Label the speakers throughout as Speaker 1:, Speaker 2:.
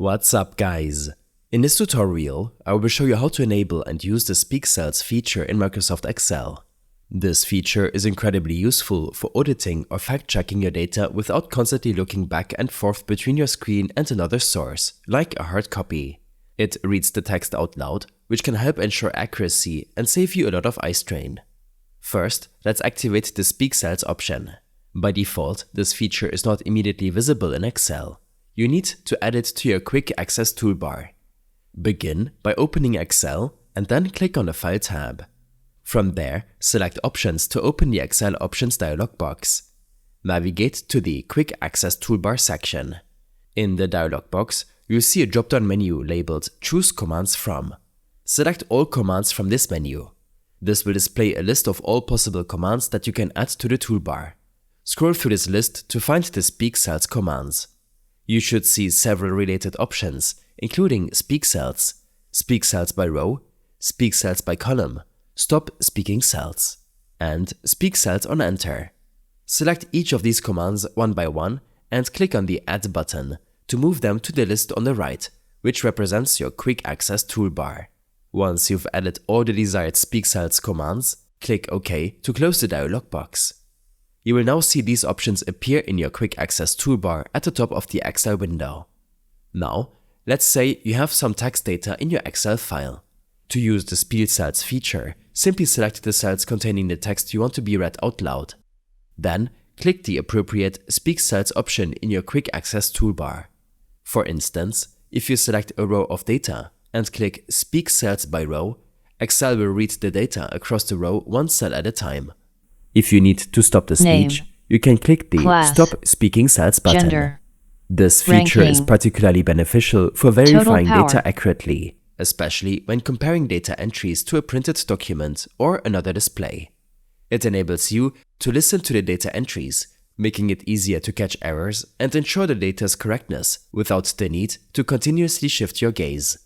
Speaker 1: What's up, guys? In this tutorial, I will show you how to enable and use the Speak Cells feature in Microsoft Excel. This feature is incredibly useful for auditing or fact-checking your data without constantly looking back and forth between your screen and another source, like a hard copy. It reads the text out loud, which can help ensure accuracy and save you a lot of eye strain. First, let's activate the Speak Cells option. By default, this feature is not immediately visible in Excel. You need to add it to your Quick Access toolbar. Begin by opening Excel and then click on the File tab. From there, select Options to open the Excel Options dialog box. Navigate to the Quick Access Toolbar section. In the dialog box, you'll see a drop-down menu labeled Choose Commands From. Select all commands from this menu. This will display a list of all possible commands that you can add to the toolbar. Scroll through this list to find the Speak Cells commands. You should see several related options, including Speak Cells by row, Speak Cells by column, Stop Speaking Cells, and Speak Cells on Enter. Select each of these commands one by one and click on the Add button to move them to the list on the right, which represents your Quick Access toolbar. Once you've added all the desired Speak Cells commands, click OK to close the dialog box. You will now see these options appear in your Quick Access toolbar at the top of the Excel window. Now, let's say you have some text data in your Excel file. To use the Speak Cells feature, simply select the cells containing the text you want to be read out loud. Then, click the appropriate Speak Cells option in your Quick Access toolbar. For instance, if you select a row of data and click Speak Cells by row, Excel will read the data across the row one cell at a time. If you need to stop the speech, you can click the
Speaker 2: class,
Speaker 1: Stop Speaking Cells button.
Speaker 2: gender,
Speaker 1: This feature is
Speaker 2: ranking,
Speaker 1: particularly beneficial for verifying
Speaker 2: total power,
Speaker 1: data accurately, especially when comparing data entries to a printed document or another display. It enables you to listen to the data entries, making it easier to catch errors and ensure the data's correctness without the need to continuously shift your gaze.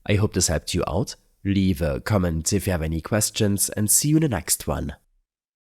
Speaker 1: I hope this helped you out. Leave a comment if you have any questions and see you in the next one.